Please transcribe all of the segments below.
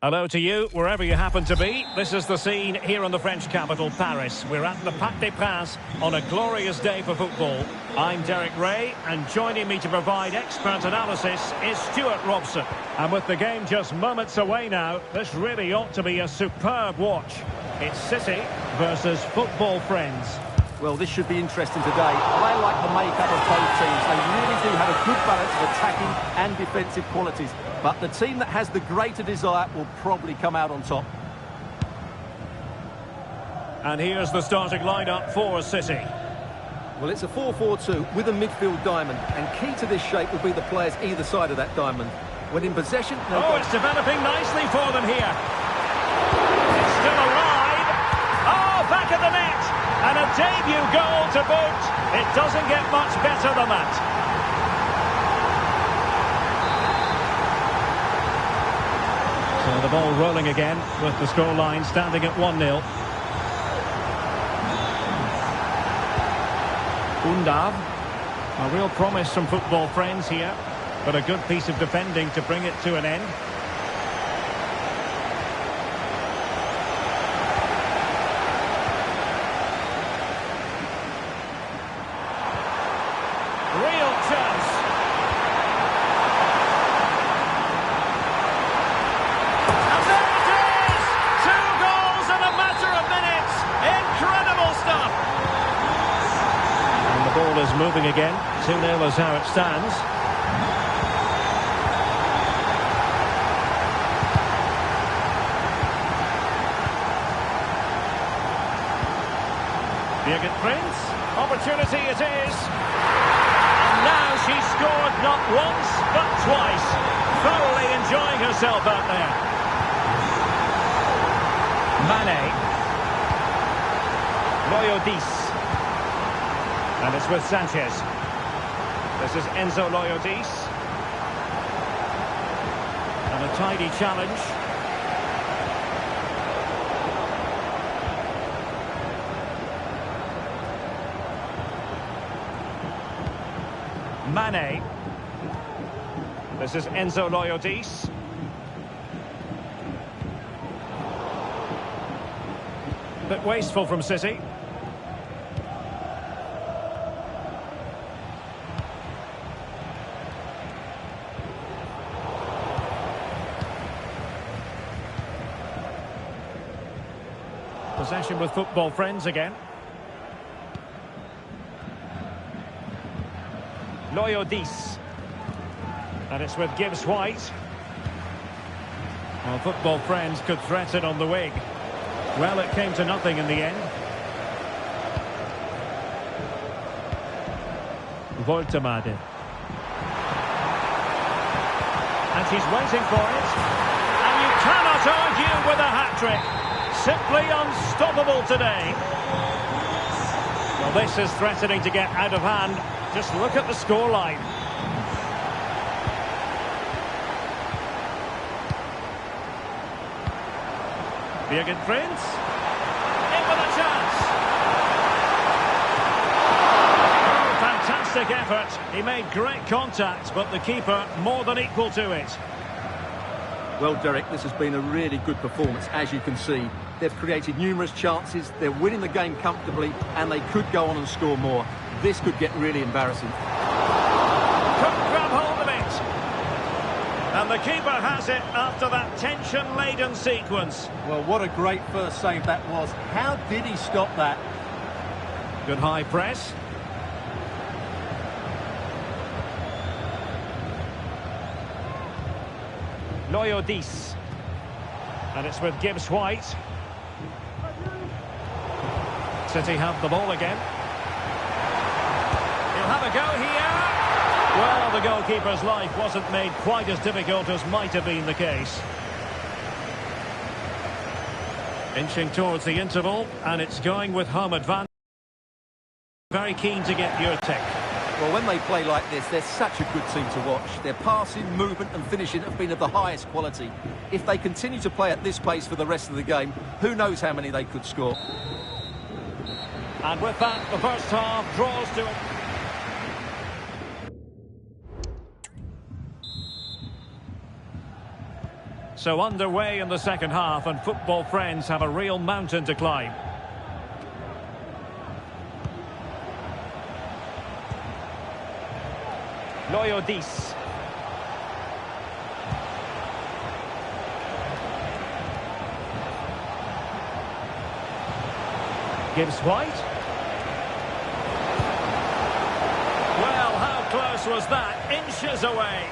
Hello to you, wherever you happen to be. This is the scene here in the French capital, Paris. We're at the Parc des Princes on a glorious day for football. I'm Derek Ray, and joining me to provide expert analysis is Stuart Robson. And with the game just moments away now, this really ought to be a superb watch. It's City versus football friends. Well, this should be interesting today. I like the makeup of both teams. They really do have a good balance of attacking and defensive qualities. But the team that has the greater desire will probably come out on top. And here's the starting lineup for City. Well, it's a 4-4-2 with a midfield diamond. And key to this shape will be the players either side of that diamond. When in possession... it's developing nicely for them here. It's still alive. Oh, back of the net. And a debut goal to boot. It doesn't get much better than that. So the ball rolling again with the scoreline standing at 1-0. Undav. A real promise from football friends here, but a good piece of defending to bring it to an end. Real chance. And there it is! 2 goals in a matter of minutes. Incredible stuff. And the ball is moving again. 2-0 is how it stands. Birgit Prince. Opportunity it is. Now she's scored not once, but twice. Thoroughly enjoying herself out there. Mane. Loyodis. And it's with Sanchez. This is Enzo Loyodis. And a tidy challenge. Mane. This is Enzo Loyodis. Bit wasteful from City. Possession with football friends again. Loyodis. And it's with Gibbs White. Well, football friends could threaten on the wing. Well, it came to nothing in the end. Voltemade. And she's waiting for it. And you cannot argue with a hat-trick. Simply unstoppable today. Well, this is threatening to get out of hand. Just look at the scoreline. Birgit Prince. In with a chance. Oh, fantastic effort. He made great contact, but the keeper more than equal to it. Well, Derek, this has been a really good performance, as you can see. They've created numerous chances, they're winning the game comfortably, and they could go on and score more. This could get really embarrassing. Couldn't grab hold of it. And the keeper has it after that tension-laden sequence. Well, what a great first save that was. How did he stop that? Good high press. Loyodis. And it's with Gibbs White. City have the ball again. He'll have a go here. Well, the goalkeeper's life wasn't made quite as difficult as might have been the case. Inching towards the interval, and it's going with home advantage. Very keen to get your take. Well, when they play like this, they're such a good team to watch. Their passing, movement and finishing have been of the highest quality. If they continue to play at this pace for the rest of the game, who knows how many they could score. And with that, the first half draws to it. So underway in the second half, and football friends have a real mountain to climb. Loyodis. Gibbs White. Well, how close was that? Inches away.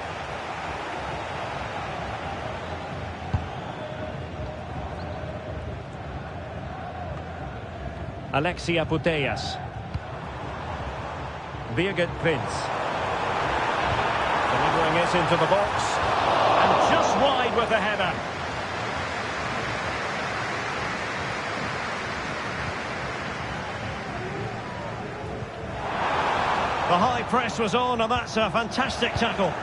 Alexia Putellas. Birgit Prince. Delivering it into the box. And just wide with the header. The high press was on, and that's a fantastic tackle.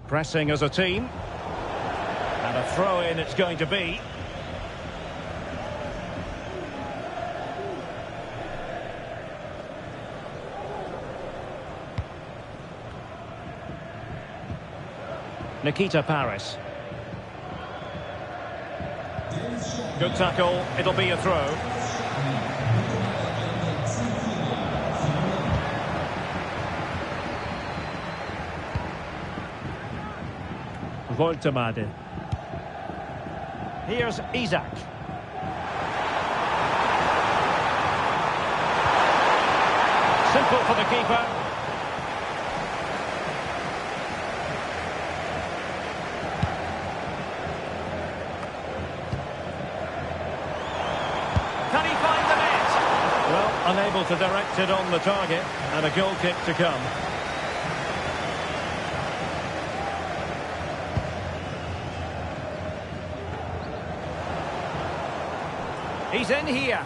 Pressing as a team. And a throw-in it's going to be. Nikita Paris. Good tackle. It'll be a throw. Voltemade. Here's Isaac. Simple for the keeper. Can he find the net? Well, unable to direct it on the target, and a goal kick to come. He's in here.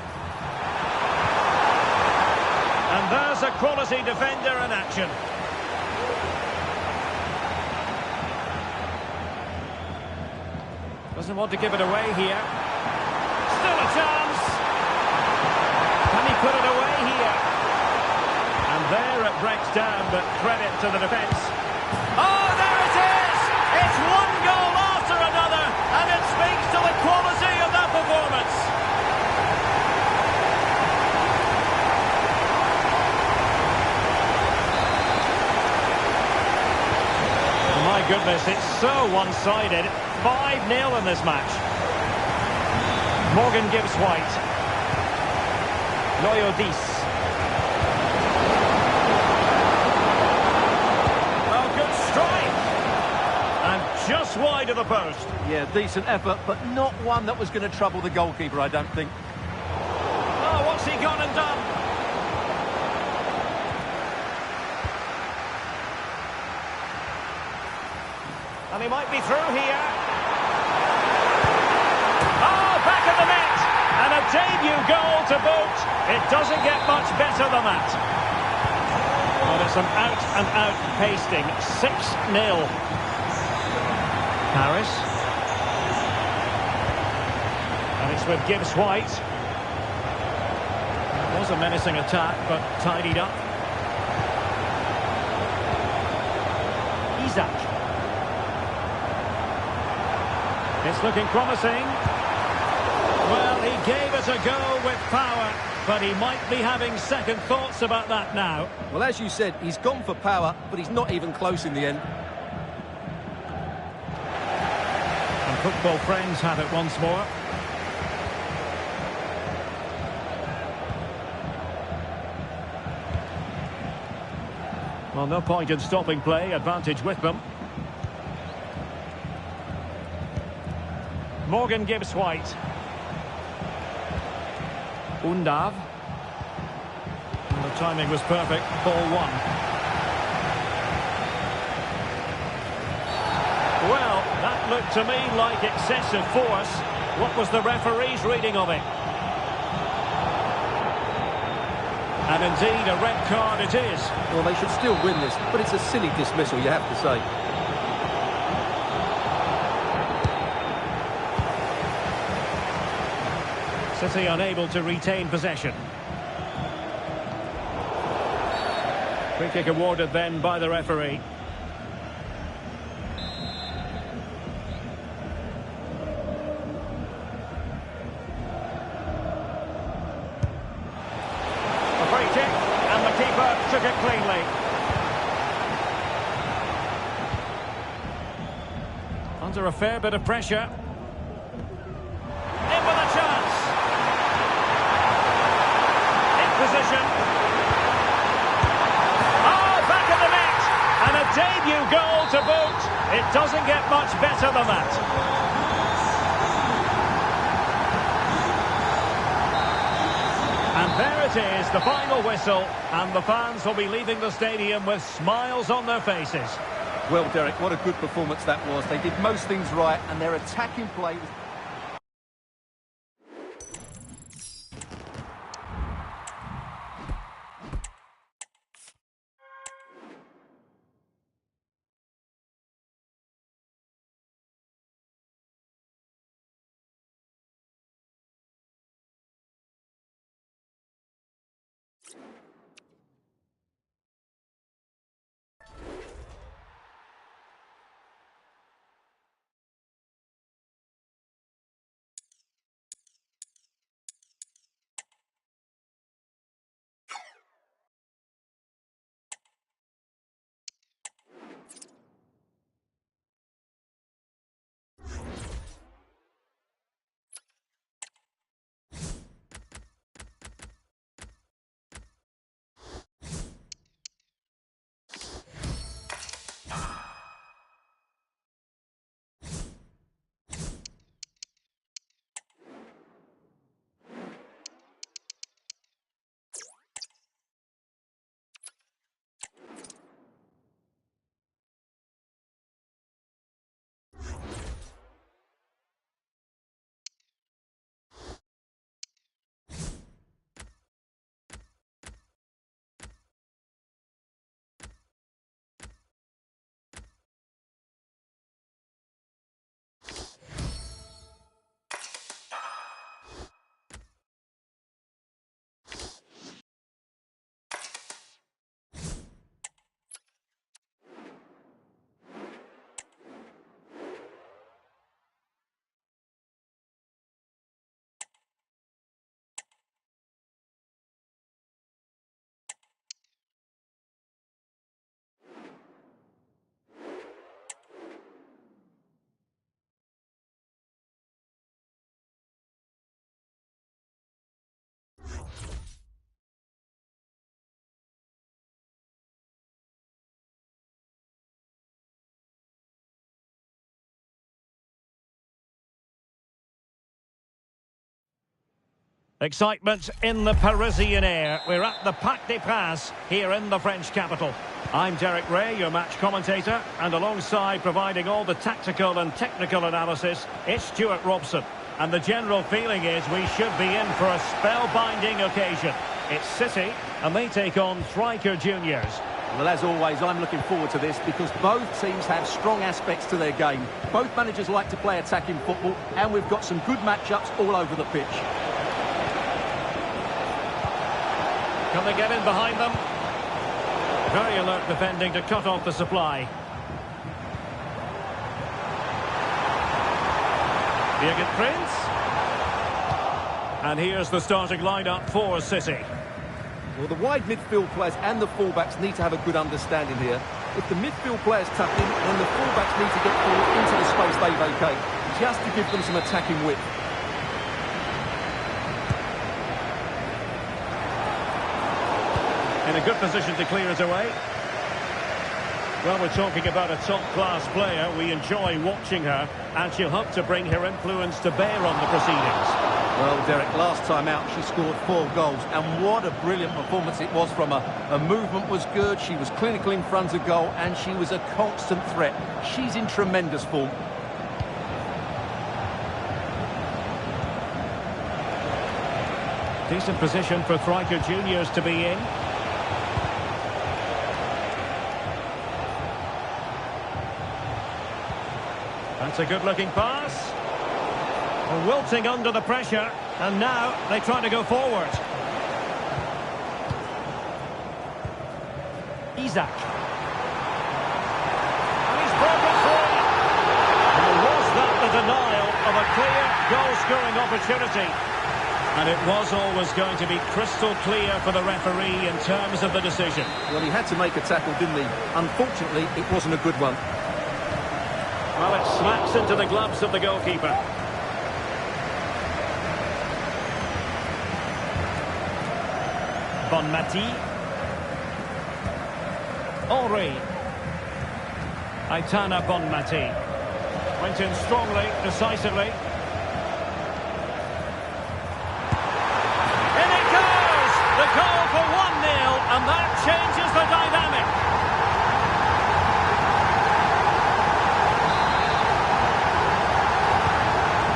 And there's a quality defender in action. Doesn't want to give it away here. Still a chance. Can he put it away here? And there it breaks down, but credit to the defence. Oh, there it is! It's one goal after another, and it speaks to the quality of that performance. My goodness, it's so one-sided. 5-0 in this match. Morgan gives White. Loyodis. Oh, good strike. And just wide of the post. Yeah, decent effort, but not one that was going to trouble the goalkeeper, I don't think. Oh, what's he gone and done? And he might be through here. Oh, back of the net! And a debut goal to boot. It doesn't get much better than that. Well, it's an out-and-out pasting. 6-0. Paris. And it's with Gibbs-White. It was a menacing attack, but tidied up. Isak. It's looking promising. Well, he gave it a go with power, but he might be having second thoughts about that now. Well, as you said, he's gone for power, but he's not even close in the end. And football friends have it once more. Well, no point in stopping play, advantage with them. Morgan gives White. Undav. And the timing was perfect. Ball one. Well, that looked to me like excessive force. What was the referee's reading of it? And indeed, a red card it is. Well, they should still win this, but it's a silly dismissal, you have to say. City unable to retain possession. Free kick awarded then by the referee. A free kick, and the keeper took it cleanly. Under a fair bit of pressure. In with a chance. Position. Oh, back of the net. And a debut goal to boot. It doesn't get much better than that. And there it is, the final whistle. And the fans will be leaving the stadium with smiles on their faces. Well, Derek, what a good performance that was. They did most things right, and their attacking play was... Excitement in the Parisian air. We're at the Parc des Princes here in the French capital. I'm Derek Ray, your match commentator, and alongside providing all the tactical and technical analysis, it's Stuart Robson. And the general feeling is we should be in for a spellbinding occasion. It's City, and they take on Striker Juniors. Well, as always, I'm looking forward to this because both teams have strong aspects to their game. Both managers like to play attacking football, and we've got some good matchups all over the pitch. Can they get in behind them? Very alert defending to cut off the supply. Jürgen Prince. And here's the starting lineup for City. Well, the wide midfield players and the fullbacks need to have a good understanding here. If the midfield players tuck in, then the fullbacks need to get forward into the space they vacate, just to give them some attacking width. In a good position to clear it away. Well, we're talking about a top-class player. We enjoy watching her, and she'll hope to bring her influence to bear on the proceedings. Well, Derek, last time out she scored 4 goals, and what a brilliant performance it was from her. Her movement was good, she was clinical in front of goal, and she was a constant threat. She's in tremendous form. Decent position for Striker Juniors to be in. That's a good-looking pass. Wilting under the pressure, and now they try to go forward. Isaac. And he's broken free. And was that the denial of a clear goal-scoring opportunity? And it was always going to be crystal clear for the referee in terms of the decision. Well, he had to make a tackle, didn't he? Unfortunately, it wasn't a good one. Well, it slaps into the gloves of the goalkeeper. Bonmati. Henry. Aitana Bonmati. Went in strongly, decisively. In it goes! The goal for 1-0, and that changes the dynamic.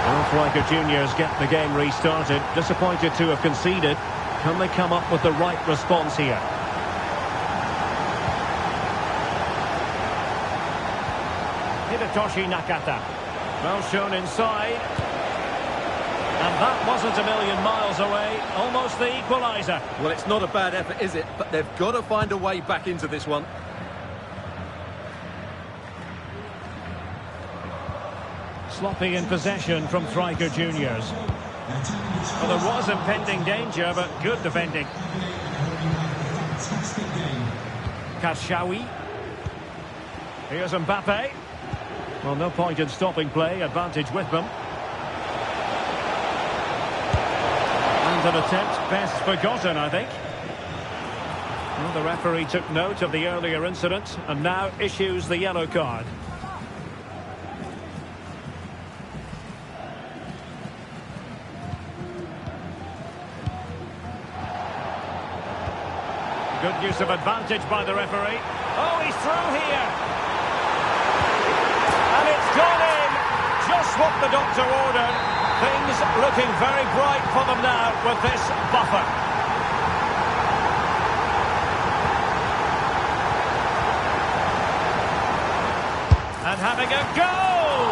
Well, Striker Juniors get the game restarted. Disappointed to have conceded. Can they come up with the right response here? Hidetoshi Nakata. Well shown inside. And that wasn't a million miles away. Almost the equaliser. Well, it's not a bad effort, is it? But they've got to find a way back into this one. Sloppy in possession from Striker Juniors. Well, there was impending danger, but good defending. Kashawi. Here's Mbappe. Well, no point in stopping play. Advantage with them. And an attempt best forgotten, I think. Well, the referee took note of the earlier incident and now issues the yellow card. Good use of advantage by the referee. Oh, he's through here. And it's gone in. Just what the doctor ordered. Things looking very bright for them now with this buffer. And having a goal!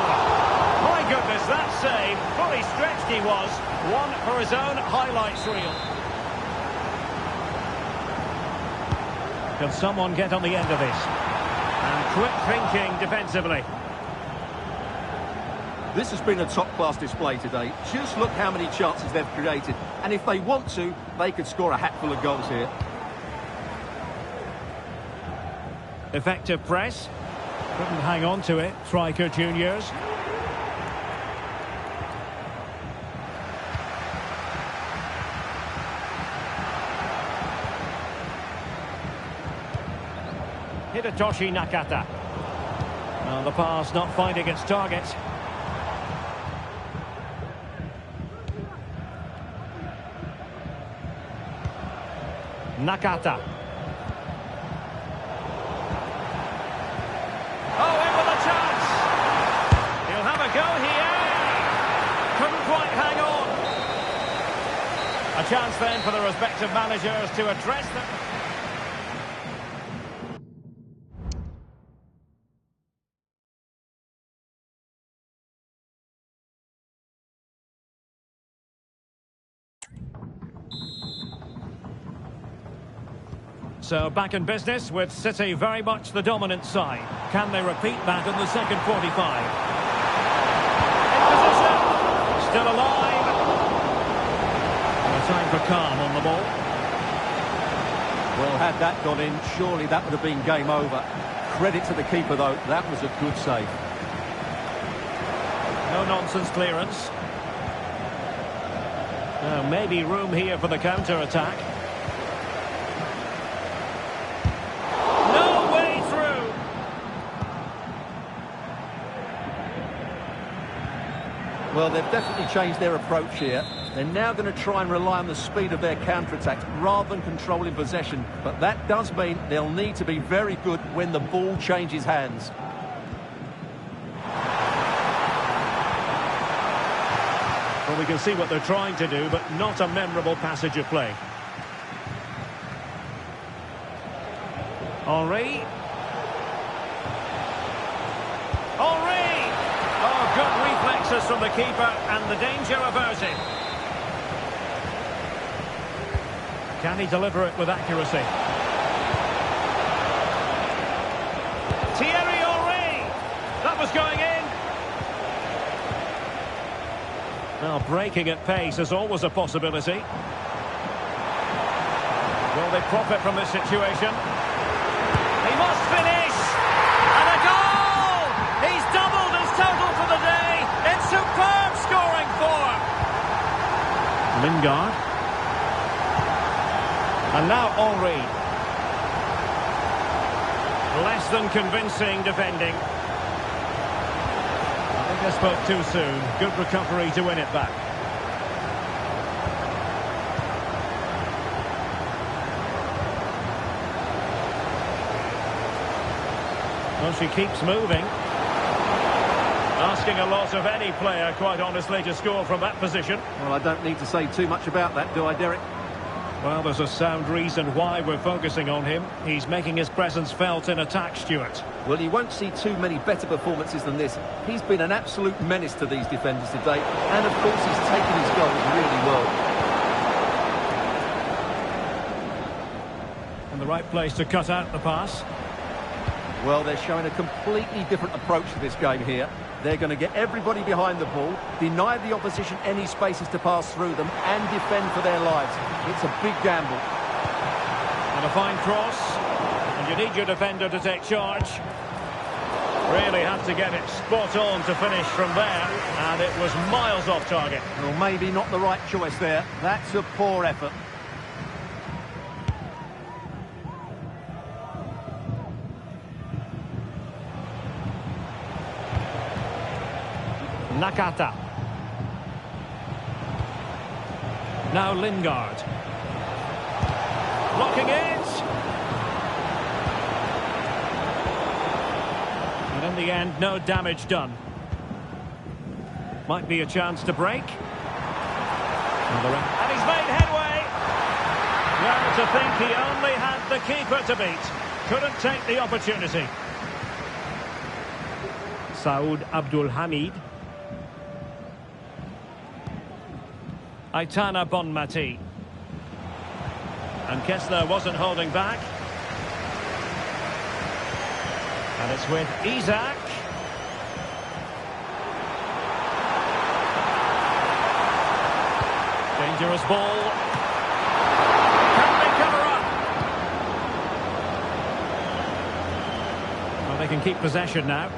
My goodness, that save. Fully stretched he was. One for his own highlights reel. Can someone get on the end of this? And quick thinking defensively. This has been a top-class display today. Just look how many chances they've created. And if they want to, they could score a hatful of goals here. Effective press. Couldn't hang on to it, Striker Juniors. Hidetoshi Nakata. Well, the pass not finding its target. Nakata. Oh, in with a chance. He'll have a go here. Couldn't quite hang on. A chance then for the respective managers to address them. So back in business with City very much the dominant side. Can they repeat that in the second 45? In position. Still alive. No time for calm on the ball. Well, had that gone in, surely that would have been game over. Credit to the keeper, though. That was a good save. No-nonsense clearance. Maybe room here for the counter-attack. No way through! Well, they've definitely changed their approach here. They're now going to try and rely on the speed of their counter-attacks rather than controlling possession. But that does mean they'll need to be very good when the ball changes hands. Well, we can see what they're trying to do, but not a memorable passage of play. Henry. Henry! Oh, good reflexes from the keeper, and the danger averted. Can he deliver it with accuracy? Thierry Henry! That was going in. Now, breaking at pace is always a possibility. Will they profit from this situation? He must finish! And a goal! He's doubled his total for the day in superb scoring form. Lingard. And now Henry. Less than convincing defending. I think I spoke too soon. Good recovery to win it back. Well, she keeps moving. Asking a lot of any player, quite honestly, to score from that position. Well, I don't need to say too much about that, do I, Derek? Well, there's a sound reason why we're focusing on him. He's making his presence felt in attack, Stuart. Well, you won't see too many better performances than this. He's been an absolute menace to these defenders today. And, of course, he's taken his goals really well. And the right place to cut out the pass. Well, they're showing a completely different approach to this game here. They're going to get everybody behind the ball, deny the opposition any spaces to pass through them, and defend for their lives. It's a big gamble. And a fine cross. And you need your defender to take charge. Really had to get it spot on to finish from there. And it was miles off target. Well, maybe not the right choice there. That's a poor effort. Nakata. Now Lingard. Blocking it. And in the end, no damage done. Might be a chance to break. And he's made headway. Well, to think he only had the keeper to beat. Couldn't take the opportunity. Saud Abdul Hamid. Aitana Bonmati. And Kessler wasn't holding back. And it's with Isak. Dangerous ball. Can they cover up? Well, they can keep possession now.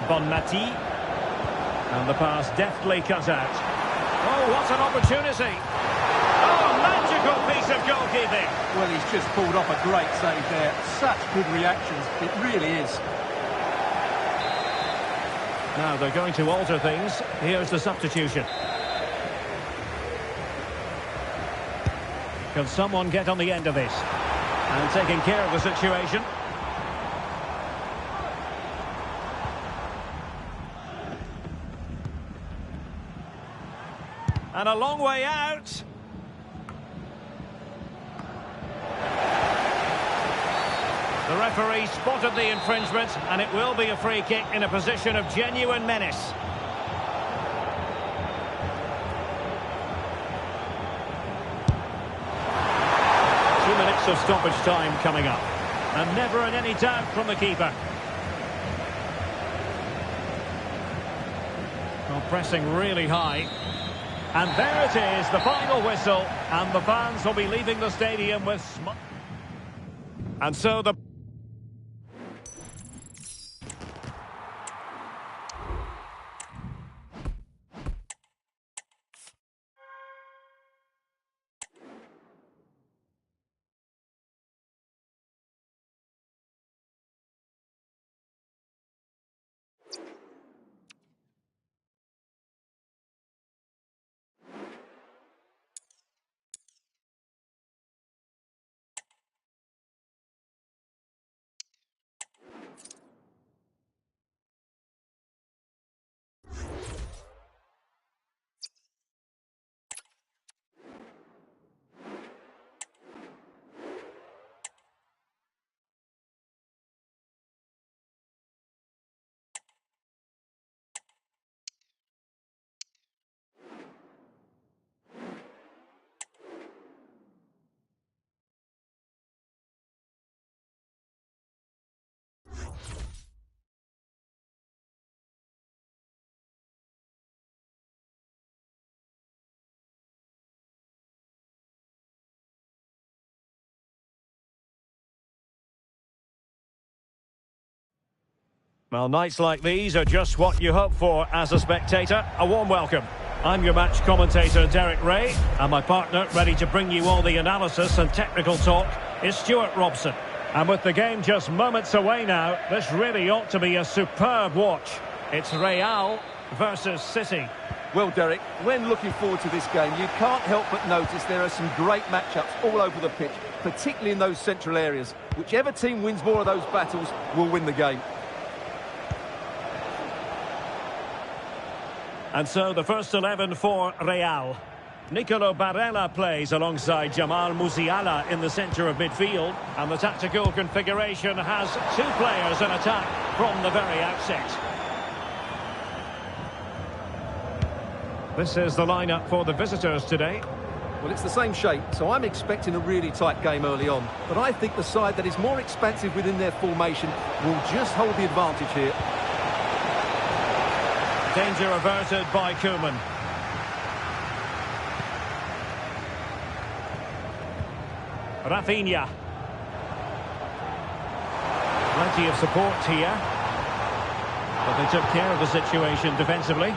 Bonmati. And the pass deftly cut out. Oh, what an opportunity. Oh, magical piece of goalkeeping. Well, he's just pulled off a great save there. Such good reactions. It really is. Now they're going to alter things. Here's the substitution. Can someone get on the end of this? And taking care of the situation. And a long way out. The referee spotted the infringement, and it will be a free kick in a position of genuine menace. Of stoppage time coming up, and never in any doubt from the keeper. Well, pressing really high, and there it is, the final whistle, and the fans will be leaving the stadium with and so the well, nights like these are just what you hope for as a spectator. A warm welcome. I'm your match commentator, Derek Ray, and my partner, ready to bring you all the analysis and technical talk, is Stuart Robson. And with the game just moments away now, this really ought to be a superb watch. It's Real versus City. Well, Derek, when looking forward to this game, you can't help but notice there are some great matchups all over the pitch, particularly in those central areas. Whichever team wins more of those battles will win the game. And so the first 11 for Real. Nicolo Barella plays alongside Jamal Musiala in the centre of midfield. And the tactical configuration has two players in attack from the very outset. This is the lineup for the visitors today. Well, it's the same shape, so I'm expecting a really tight game early on. But I think the side that is more expansive within their formation will just hold the advantage here. Danger averted by Koeman. Rafinha. Plenty of support here. But they took care of the situation defensively.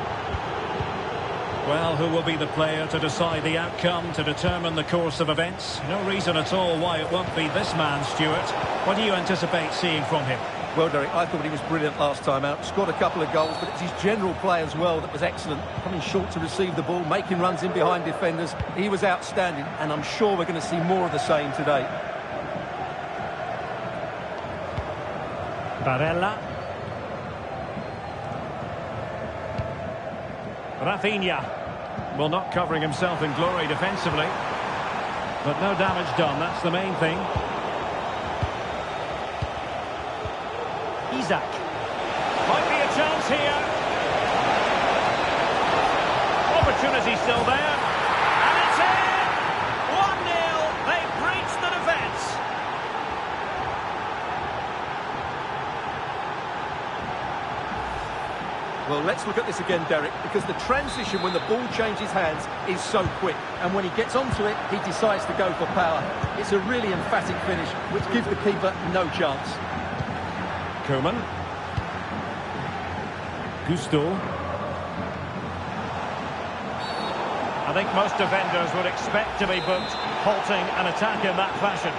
Well, who will be the player to decide the outcome, to determine the course of events? No reason at all why it won't be this man, Stuart. What do you anticipate seeing from him? Well, Derek, I thought he was brilliant last time out. Scored a couple of goals, but it's his general play as well that was excellent. Coming short to receive the ball, making runs in behind defenders. He was outstanding, and I'm sure we're going to see more of the same today. Barella. Rafinha. Well, not covering himself in glory defensively. But no damage done, that's the main thing. Isaac. Might be a chance here. Opportunity still there. And it's in! 1-0. They've breached the defence. Well, let's look at this again, Derek, because the transition when the ball changes hands is so quick. And when he gets onto it, he decides to go for power. It's a really emphatic finish, which gives the keeper no chance. Koeman. Gusto. I think most defenders would expect to be booked, halting an attack in that fashion.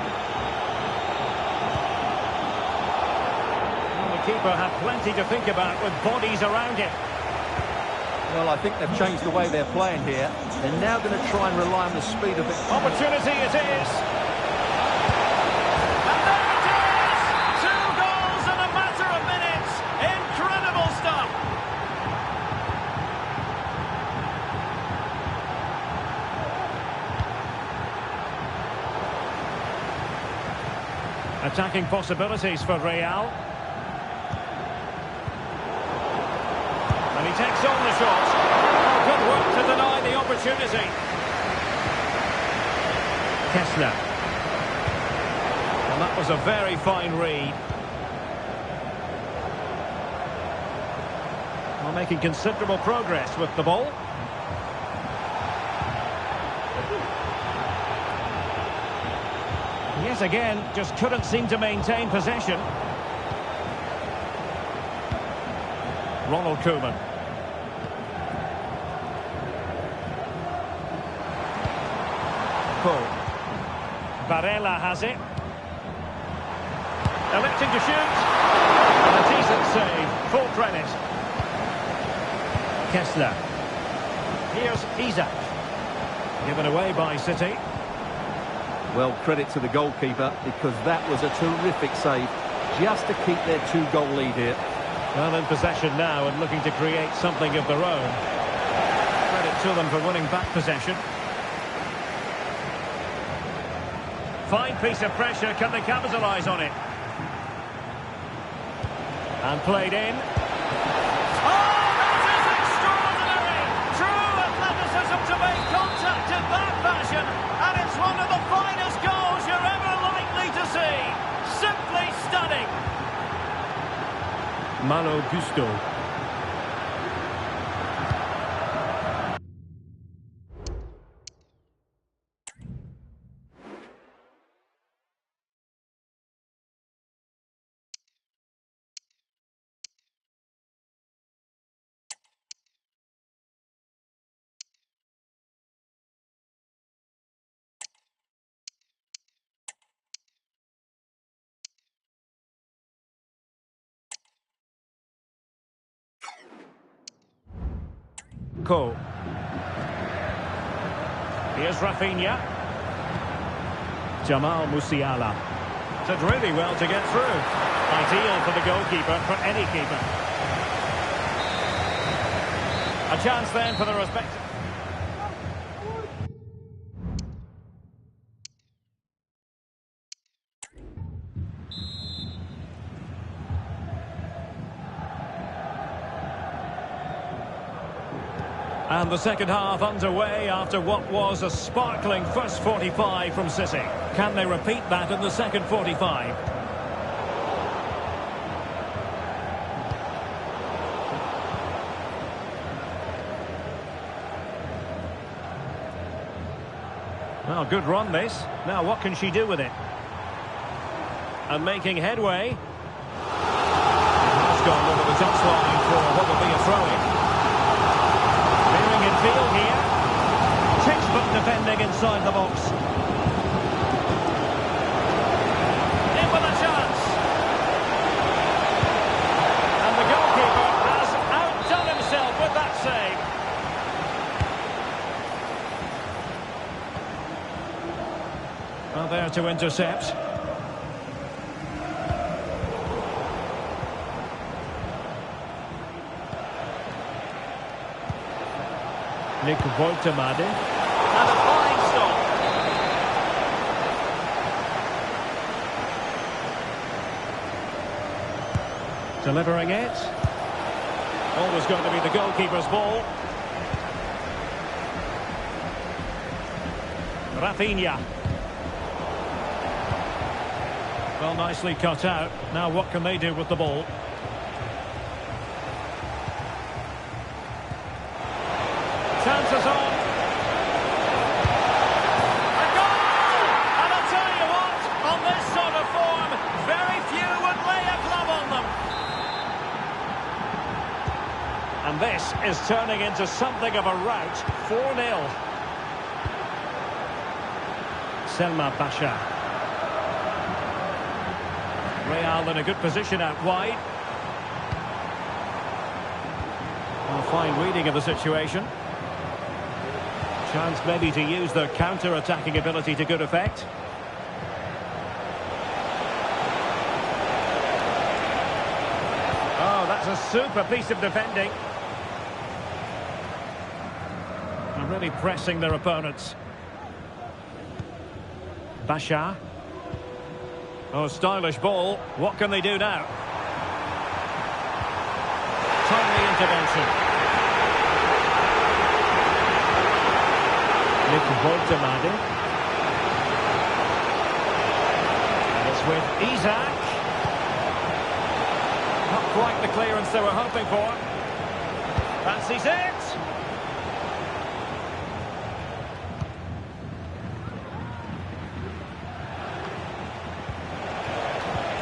Well, the keeper had plenty to think about with bodies around him. Well, I think they've changed the way they're playing here. They're now going to try and rely on the speed of it. Opportunity it is. And there it is! 2 goals in a matter of minutes. Incredible stuff. Attacking possibilities for Real. And he takes on the shot. Oh, good work to deny the opportunity. Kessler. And that was a very fine read. Well, making considerable progress with the ball. Yes, again, just couldn't seem to maintain possession. Ronald Koeman. Cole. Barella has it. Electing to shoot. And a decent save. Full credit. Kessler. Here's Isak. Given away by City. Well, credit to the goalkeeper, because that was a terrific save, just to keep their 2-goal lead here. Well, in possession now and looking to create something of their own. Credit to them for winning back possession. Fine piece of pressure. Can they capitalise on it? And played in. Oh, that is extraordinary! True athleticism to make contact in that fashion. And it's one of the finest goals you're ever likely to see. Simply stunning. Malo Gusto. Cole. Here's Rafinha. Jamal Musiala. Did really well to get through. Ideal for the goalkeeper, for any keeper. A chance then for the respective... And the second half underway after what was a sparkling first 45 from City. Can they repeat that in the second 45? Well, good run this. Now what can she do with it? And making headway. Has gone over the touchline for what will be a throw-in. Field here. Textbook defending inside the box. In with a chance. And the goalkeeper has outdone himself with that save. Well, there to intercept. Nick Woltemade. And a fine stop. Delivering it. Always going to be the goalkeeper's ball. Rafinha. Well, nicely cut out. Now what can they do with the ball? Chances on. A goal! And I'll tell you what, on this sort of form, very few would lay a glove on them. And this is turning into something of a rout. 4-0. Selma Basha. Real in a good position out wide. A fine reading of the situation. Chance maybe to use their counter-attacking ability to good effect. Oh, that's a super piece of defending. And really pressing their opponents. Bashar. Oh, stylish ball. What can they do now? Timely intervention. Nick Voltemade. And it's with Isaac. Not quite the clearance they were hoping for. Fancies it.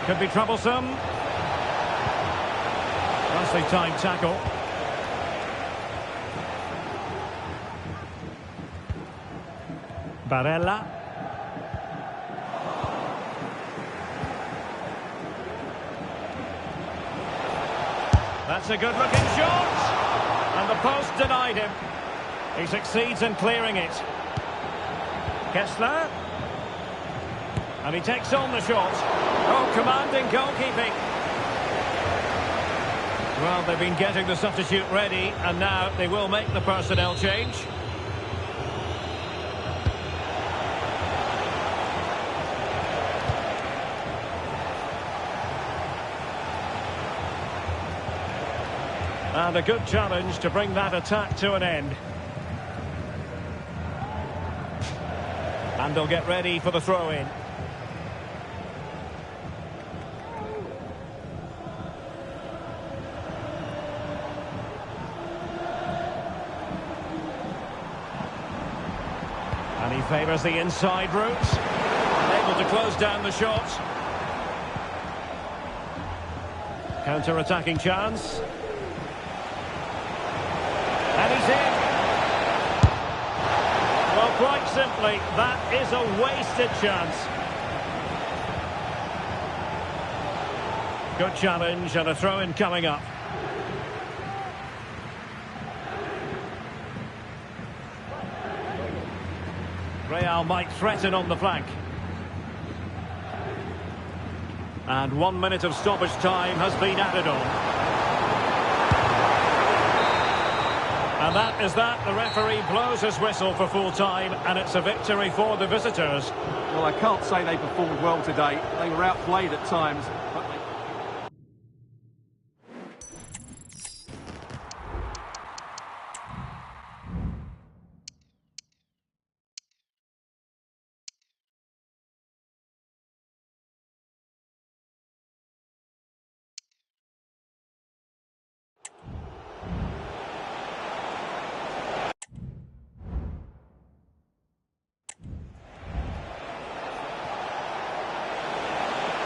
Could be troublesome. Nicely timed tackle. Barella. That's a good-looking shot. And the post denied him. He succeeds in clearing it. Kessler. And he takes on the shot. Oh, commanding goalkeeping. Well, they've been getting the substitute ready, and now they will make the personnel change. And a good challenge to bring that attack to an end. And they'll get ready for the throw-in. And he favours the inside route. Able to close down the shot. Counter-attacking chance. And he's in. Well, quite simply, that is a wasted chance. Good challenge and a throw-in coming up. Real might threaten on the flank. And 1 minute of stoppage time has been added on. And that is that. The referee blows his whistle for full time, and it's a victory for the visitors. Well, I can't say they performed well today. They were outplayed at times, but they...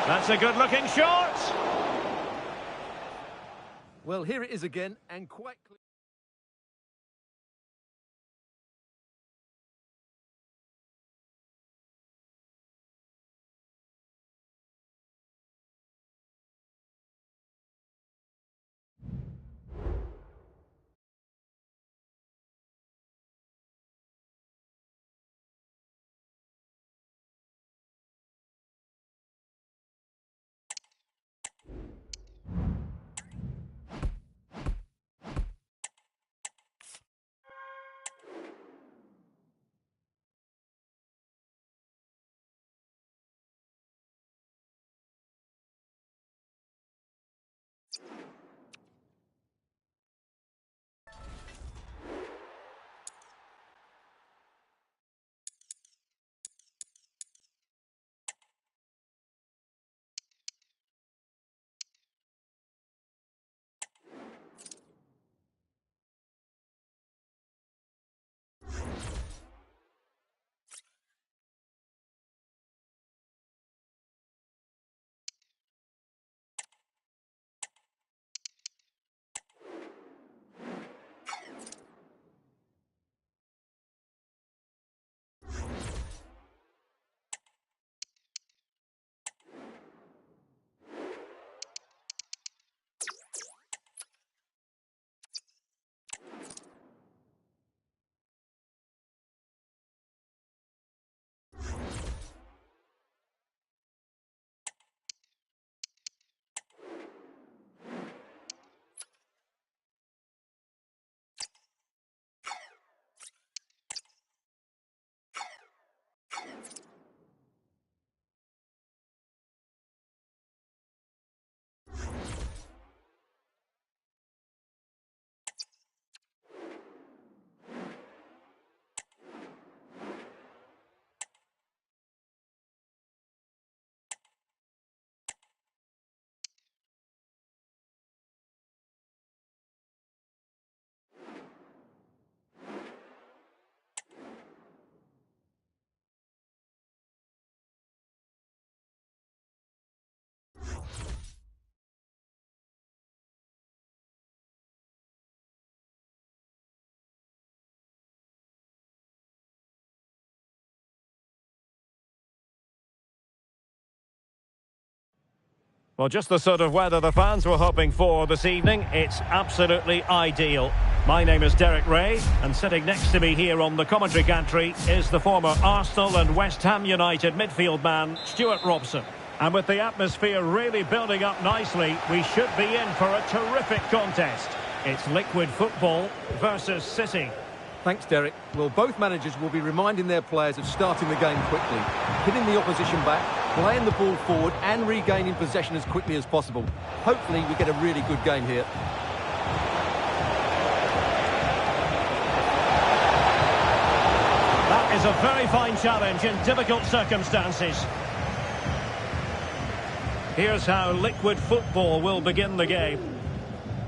That's a good-looking shot. Well, here it is again, and quite clear. Well, just the sort of weather the fans were hoping for this evening. It's absolutely ideal. My name is Derek Ray, and sitting next to me here on the commentary gantry is the former Arsenal and West Ham United midfield man, Stuart Robson. And with the atmosphere really building up nicely, we should be in for a terrific contest. It's liquid football versus City. Thanks, Derek. Well, both managers will be reminding their players of starting the game quickly, hitting the opposition back, playing the ball forward and regaining possession as quickly as possible. Hopefully we get a really good game here. That is a very fine challenge in difficult circumstances. Here's how liquid football will begin the game.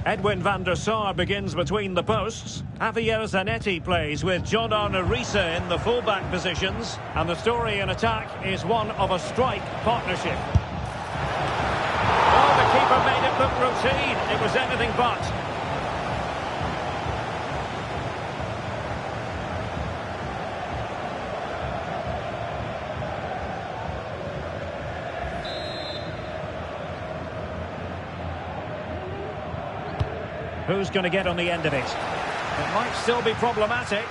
Edwin van der Sar begins between the posts. Javier Zanetti plays with John Arne Riise in the full-back positions. And the story in attack is one of a strike partnership. Oh, the keeper made it look routine. It was anything but. Who's going to get on the end of it? It might still be problematic.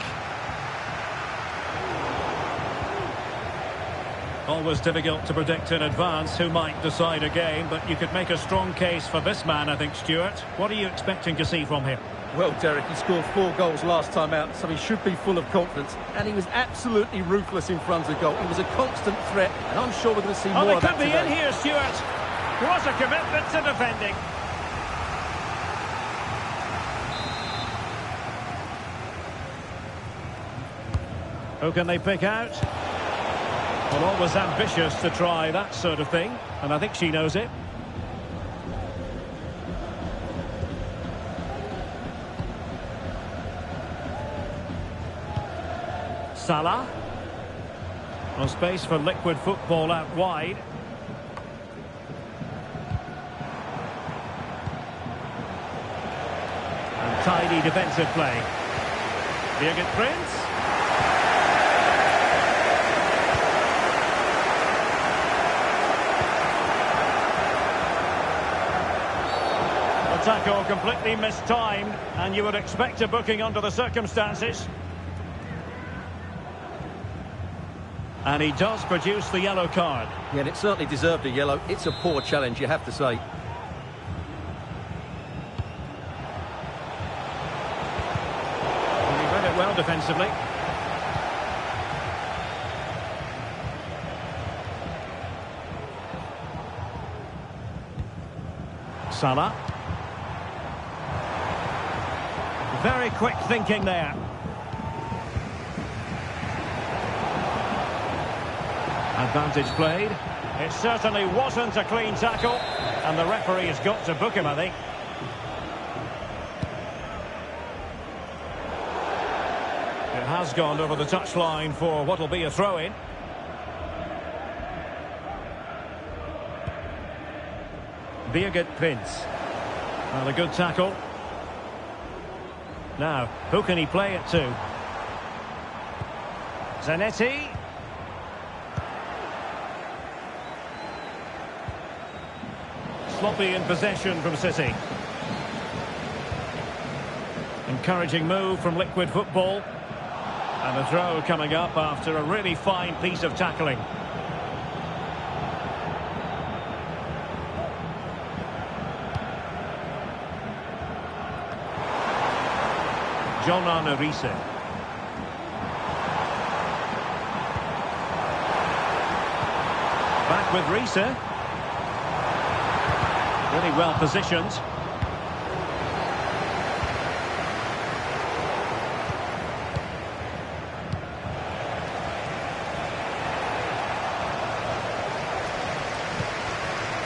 Always difficult to predict in advance who might decide a game, but you could make a strong case for this man, I think, Stuart. What are you expecting to see from him? Well, Derek, he scored 4 goals last time out, so he should be full of confidence. And he was absolutely ruthless in front of goal. He was a constant threat, and I'm sure we're going to see more of that today. Oh, they could be in here, Stuart. What a commitment to defending. Who can they pick out? Well, always ambitious to try that sort of thing, and I think she knows it. Salah. No space for liquid football out wide. And tidy defensive play. Birgit Prince. Tackle completely mistimed, and you would expect a booking under the circumstances. And he does produce the yellow card. Yeah, and it certainly deserved a yellow. It's a poor challenge, you have to say. And he read it well defensively. Salah. Very quick thinking there. Advantage played. It certainly wasn't a clean tackle, and the referee has got to book him, I think. It has gone over the touchline for what will be a throw-in. Birgit Prince. Well, a good tackle. Now, who can he play it to? Zanetti. Sloppy in possession from City. Encouraging move from liquid football. And a throw coming up after a really fine piece of tackling. John Arne Riise. Back with Riise. Really well positioned.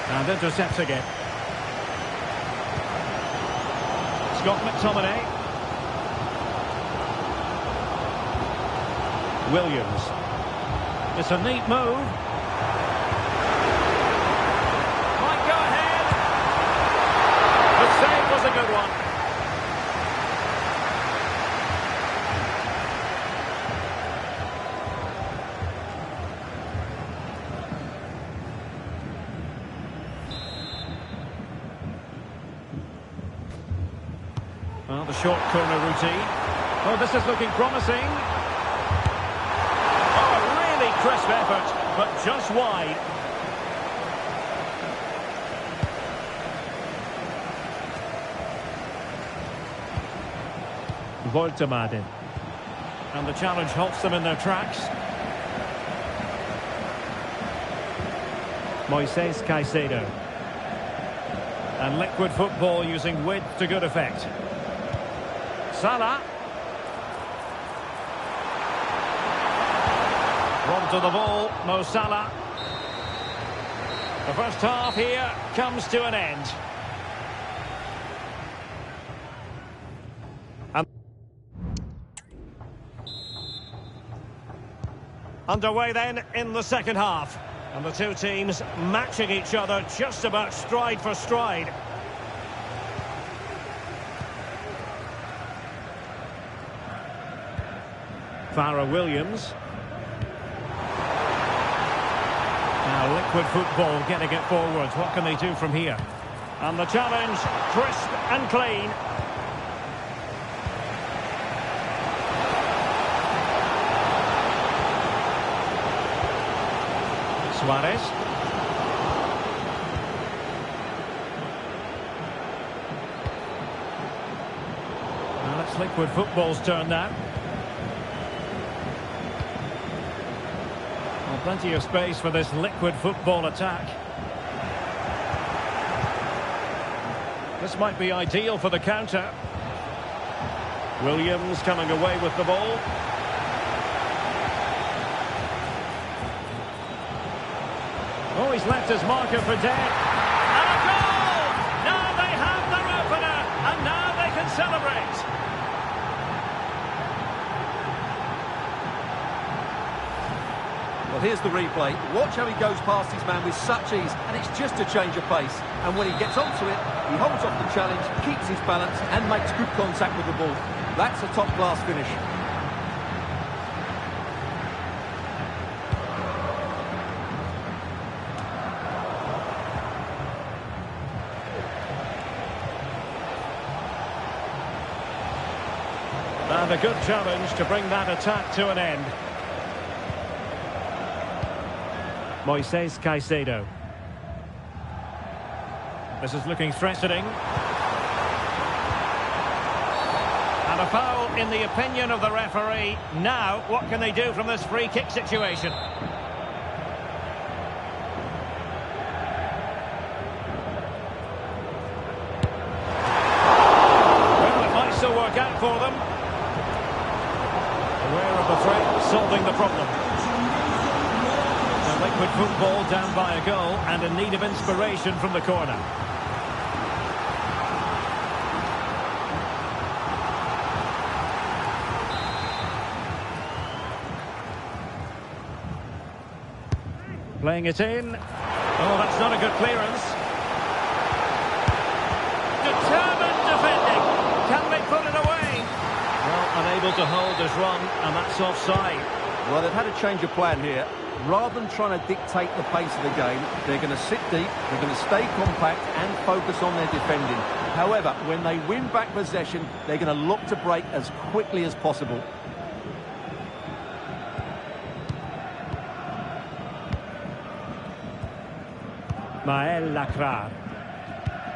And intercepts again. Scott McTominay. Williams. It's a neat move. Might go ahead. The save was a good one. the short corner routine. Oh, this is looking promising. Oh, a really crisp effort, but just wide. Voltemade. And the challenge halts them in their tracks. Moises Caicedo. And liquid football using width to good effect. Salah. Robbed to the ball, Mo Salah. The first half here comes to an end. Underway then in the second half. And the two teams matching each other just about stride for stride. Farah Williams. Now liquid football getting it forwards. What can they do from here? And the challenge, crisp and clean. Suarez. Well, it's liquid football's turn now. Well, plenty of space for this liquid football attack. This might be ideal for the counter. Williams coming away with the ball. Oh, he's left his marker for dead. And a goal! Now they have their opener, and now they can celebrate. Well, here's the replay. Watch how he goes past his man with such ease, and it's just a change of pace. And when he gets onto it, he holds off the challenge, keeps his balance, and makes good contact with the ball. That's a top-class finish. And a good challenge to bring that attack to an end. Moises Caicedo. This is looking threatening. And a foul in the opinion of the referee. Now, what can they do from this free kick situation? Well, it might still work out for them. Aware of the threat, solving the problem. The liquid football down by a goal and in need of inspiration from the corner. Playing it in. Oh, that's not a good clearance. Determined defending. Can they put it away? Well, unable to hold his run, and that's offside. Well, they've had a change of plan here. Rather than trying to dictate the pace of the game, they're going to sit deep, they're going to stay compact and focus on their defending. However, when they win back possession, they're going to look to break as quickly as possible. Mael Lacrar.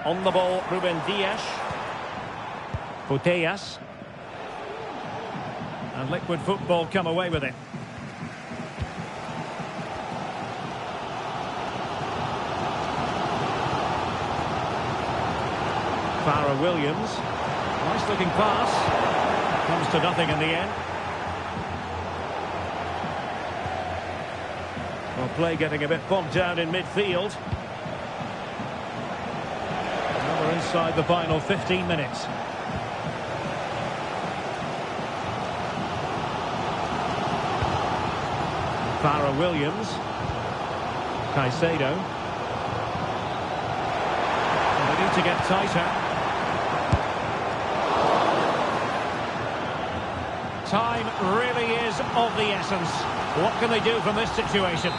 On the ball, Ruben Dias. Putellas. And liquid football come away with it. Farah Williams. Nice looking pass. Comes to nothing in the end. Well, play getting a bit bogged down in midfield. Now we're inside the final 15 minutes. Farah Williams. Caicedo. And they need to get tighter. Time really is of the essence. What can they do from this situation?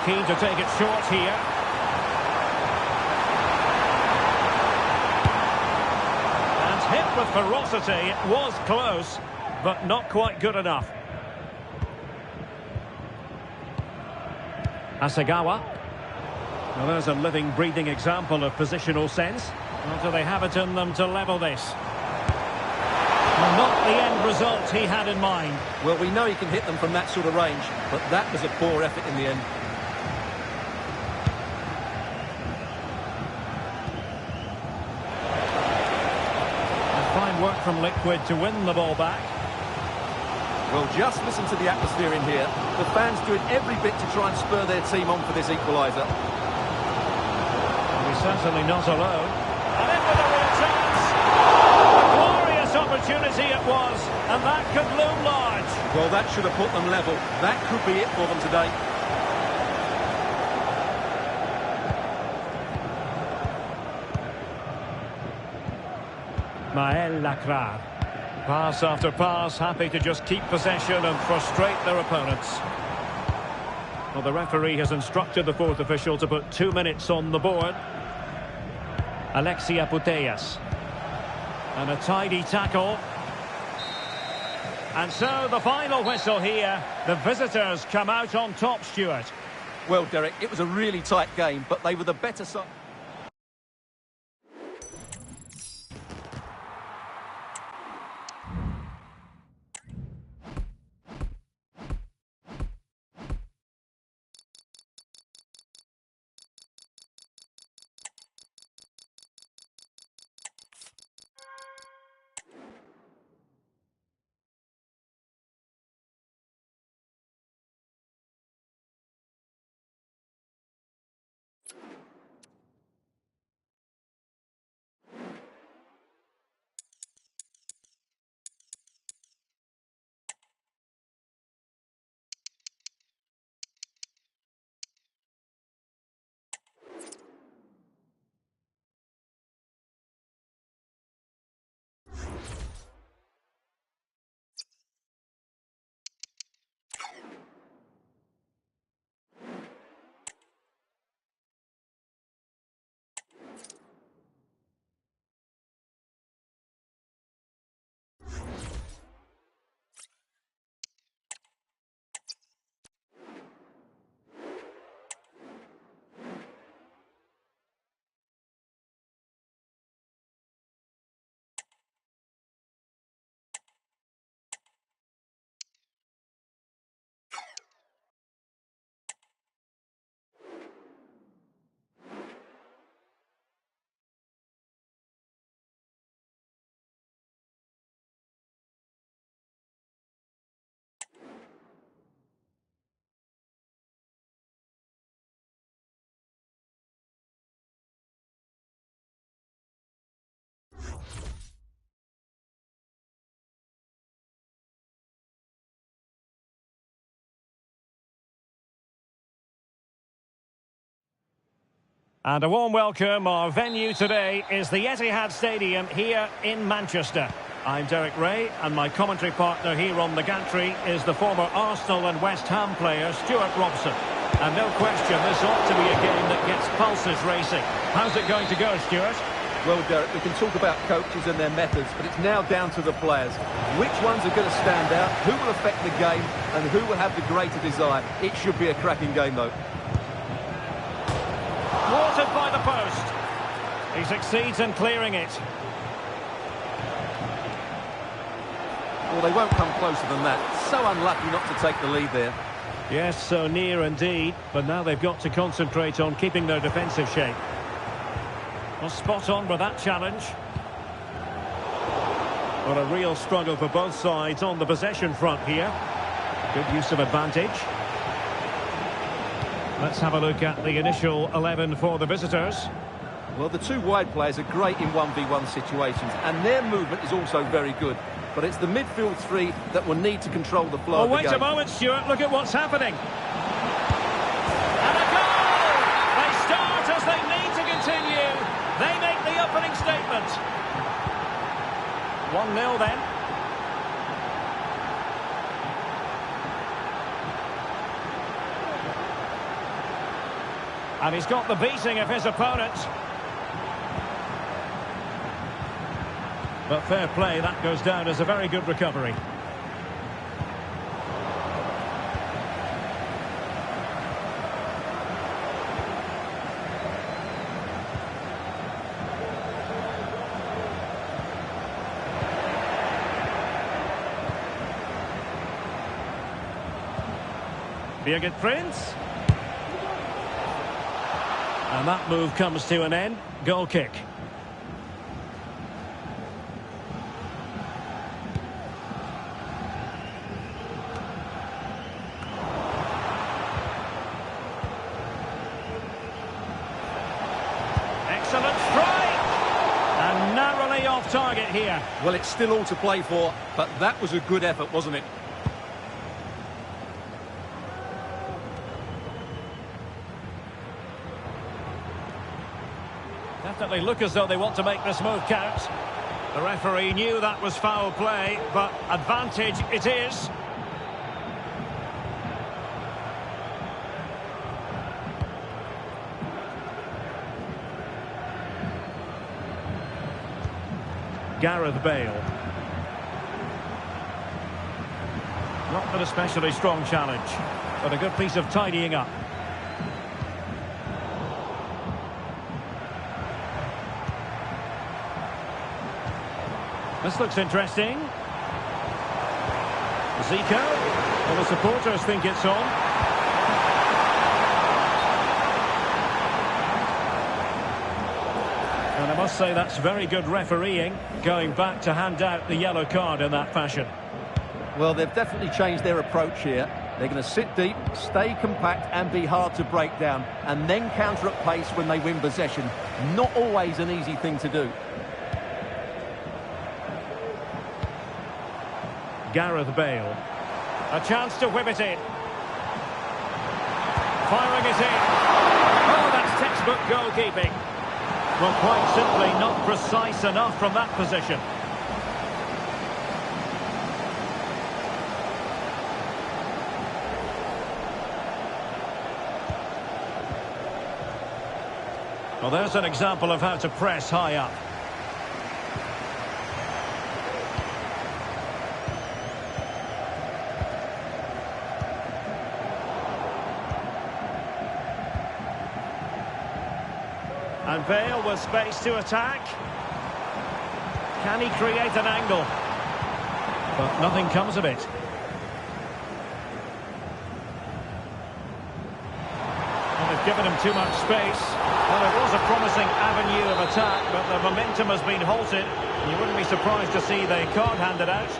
Keen to take it short here. ferocity. It was close, but not quite good enough. Asagawa. Well, there's a living, breathing example of positional sense. Or do they have it in them to level this? Well, not the end result he had in mind. Well, we know he can hit them from that sort of range, but that was a poor effort in the end. Fine work from Liquid to win the ball back. Well, just listen to the atmosphere in here. The fans doing every bit to try and spur their team on for this equaliser. He's certainly not alone. And in with a real chance. A glorious opportunity it was, and that could loom large. Well, that should have put them level. That could be it for them today. Maël Lacrar. Pass after pass, happy to just keep possession and frustrate their opponents. Well, the referee has instructed the fourth official to put 2 minutes on the board. Alexia Putellas. And a tidy tackle. And so the final whistle here. The visitors come out on top, Stuart. Well, Derek, it was a really tight game, but they were the better side. And a warm welcome. Our venue today is the Etihad Stadium here in Manchester. I'm Derek Ray, and my commentary partner here on the gantry is the former Arsenal and West Ham player Stuart Robson. And no question, this ought to be a game that gets pulses racing. How's it going to go, Stuart? Well, Derek, we can talk about coaches and their methods, but it's now down to the players. Which ones are going to stand out, who will affect the game, and who will have the greater desire? It should be a cracking game, though. Watered by the post. He succeeds in clearing it. Well, they won't come closer than that. So unlucky not to take the lead there. Yes, so near indeed, but now they've got to concentrate on keeping their defensive shape. Well, spot on with that challenge. Well, a real struggle for both sides on the possession front here. Good use of advantage. Let's have a look at the initial 11 for the visitors. Well, the two wide players are great in 1v1 situations, and their movement is also very good. But it's the midfield three that will need to control the flow of the game. Wait a moment, Stuart. Look at what's happening. And a goal! They start as they need to continue. They make the opening statement. 1-0 then. And he's got the beating of his opponent. But fair play, that goes down as a very good recovery. Birgit Prince. And that move comes to an end. Goal kick. Excellent strike. And narrowly off target here. Well, it's still all to play for, but that was a good effort, wasn't it? Definitely look as though they want to make this move count. The referee knew that was foul play, but advantage it is. Gareth Bale. Not an especially strong challenge, but a good piece of tidying up. This looks interesting. Zico. Well, the supporters think it's on. And I must say that's very good refereeing, going back to hand out the yellow card in that fashion. Well, they've definitely changed their approach here. They're going to sit deep, stay compact and be hard to break down, and then counter at pace when they win possession. Not always an easy thing to do. Gareth Bale. A chance to whip it in. Firing it in. Oh, that's textbook goalkeeping. Well, quite simply not precise enough from that position. Well, there's an example of how to press high up. And Bale with space to attack. Can he create an angle? But nothing comes of it. And they've given him too much space. Well, it was a promising avenue of attack, but the momentum has been halted. You wouldn't be surprised to see the card handed out.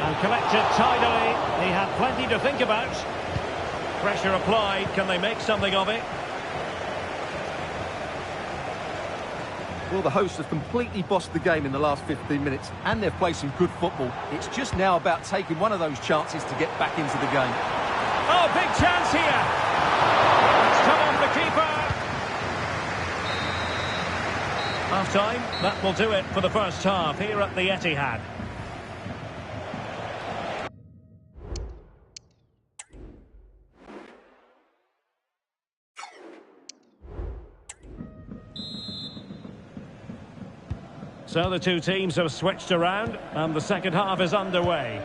And collected tidily. He had plenty to think about. Pressure applied. Can they make something of it? Well, the hosts have completely bossed the game in the last 15 minutes, and they've played some good football. It's just now about taking one of those chances to get back into the game. Oh, big chance here! It's come off the keeper! Half-time, that will do it for the first half here at the Etihad. So the two teams have switched around and the second half is underway.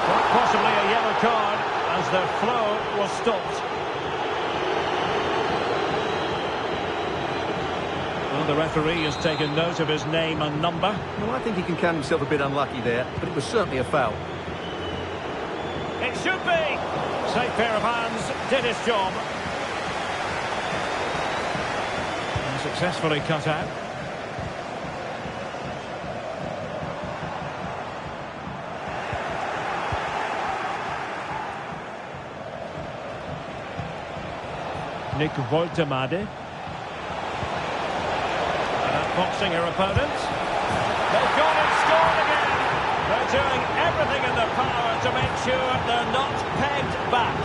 Quite possibly a yellow card as their flow was stopped. Well, the referee has taken note of his name and number. Well, I think he can count himself a bit unlucky there, but it was certainly a foul. It should be! Safe pair of hands, did his job. And successfully cut out. Nick Woltemade. Outboxing her opponent. They've gone and scored again! They're doing everything in their power to make sure they're not pegged back.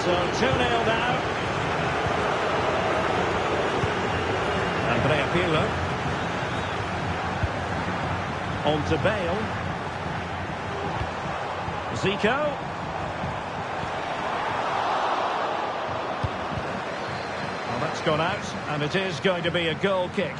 So 2-0 now. Andrea Pirlo. On to Bale. Zico. Well, that's gone out, and it is going to be a goal kick.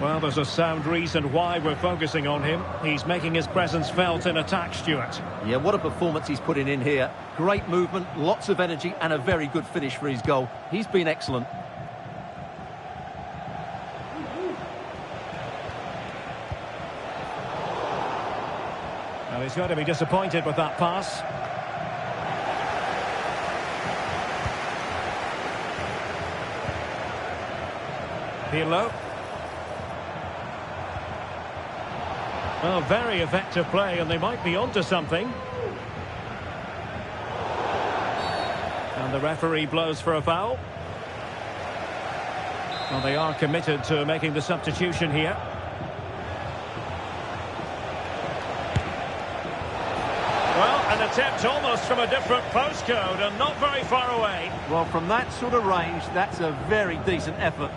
Well, there's a sound reason why we're focusing on him. He's making his presence felt in attack, Stuart. Yeah, what a performance he's putting in here. Great movement, lots of energy, and a very good finish for his goal. He's been excellent. Well, he's going to be disappointed with that pass. Pirlo. Well, very effective play, and they might be onto something. And the referee blows for a foul. Well, they are committed to making the substitution here. Well, an attempt almost from a different postcode and not very far away. Well, from that sort of range, that's a very decent effort.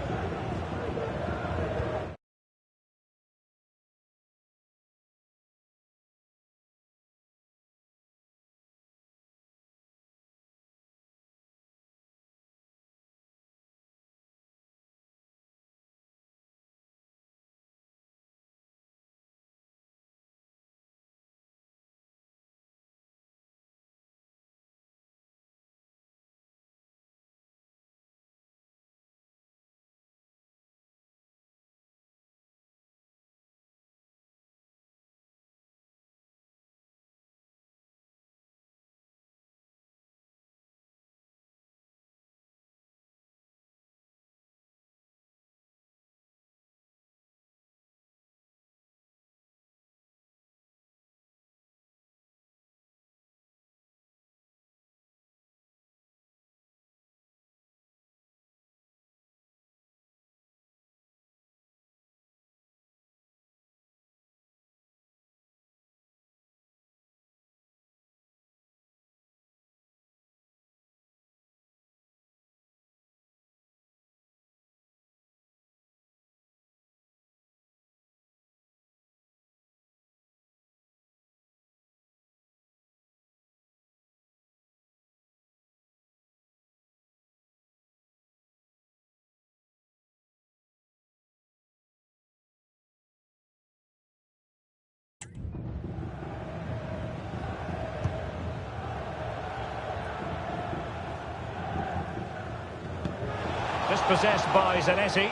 Dispossessed by Zanetti.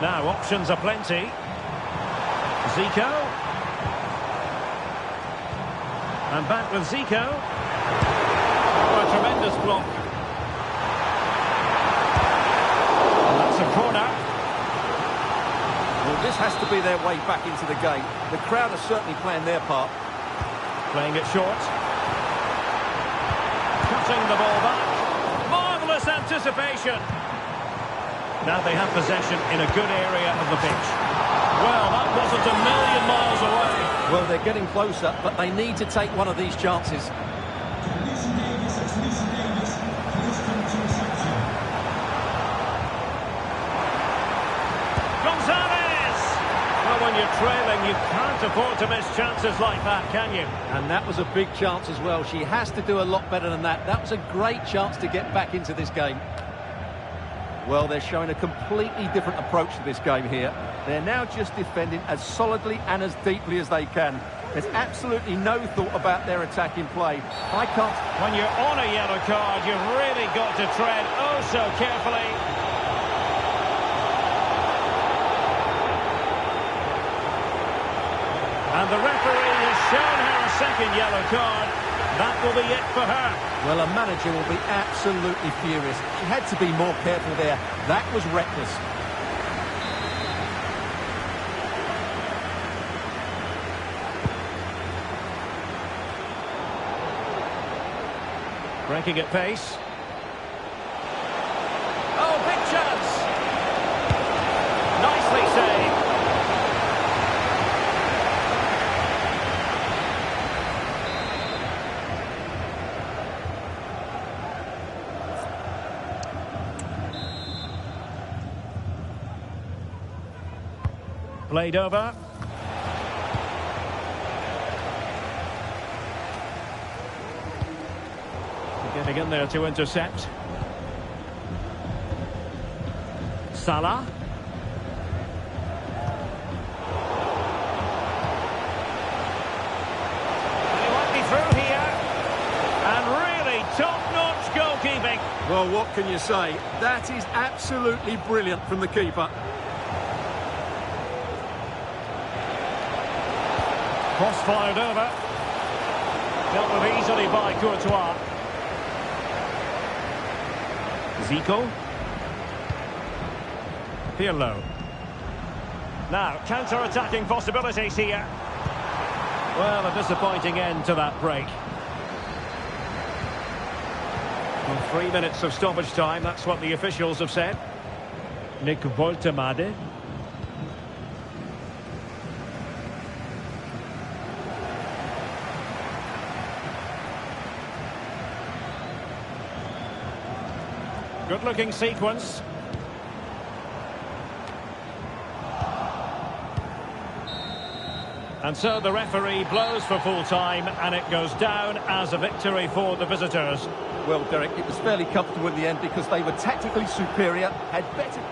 Now options are plenty. Zico. And back with Zico. Oh, a tremendous block. And that's a corner. Well, this has to be their way back into the game. The crowd are certainly playing their part. Playing it short. Cutting the ball back. Marvellous anticipation. Now they have possession in a good area of the pitch. Well, that wasn't a million miles away. Well, they're getting closer, but they need to take one of these chances. When you're trailing, you can't afford to miss chances like that, can you? And that was a big chance as well. She has to do a lot better than that. That was a great chance to get back into this game. Well, they're showing a completely different approach to this game here. They're now just defending as solidly and as deeply as they can. There's absolutely no thought about their attacking play. I can't... When you're on a yellow card, you've really got to tread oh so carefully. And the referee has shown her a second yellow card. That will be it for her. Well, a manager will be absolutely furious. She had to be more careful there. That was reckless. Breaking at pace. Oh, big chance. Nicely saved. Played over. Getting in there to intercept. Salah. And he might be through here. And really top-notch goalkeeping. Well, what can you say? That is absolutely brilliant from the keeper. Cross fired over. Dealt with easily by Courtois. Zico. Pirlo. Now, counter-attacking possibilities here. Well, a disappointing end to that break. Well, 3 minutes of stoppage time, that's what the officials have said. Nick Woltemade. Good-looking sequence. And so the referee blows for full time, and it goes down as a victory for the visitors. Well, Derek, it was fairly comfortable in the end because they were tactically superior, had better...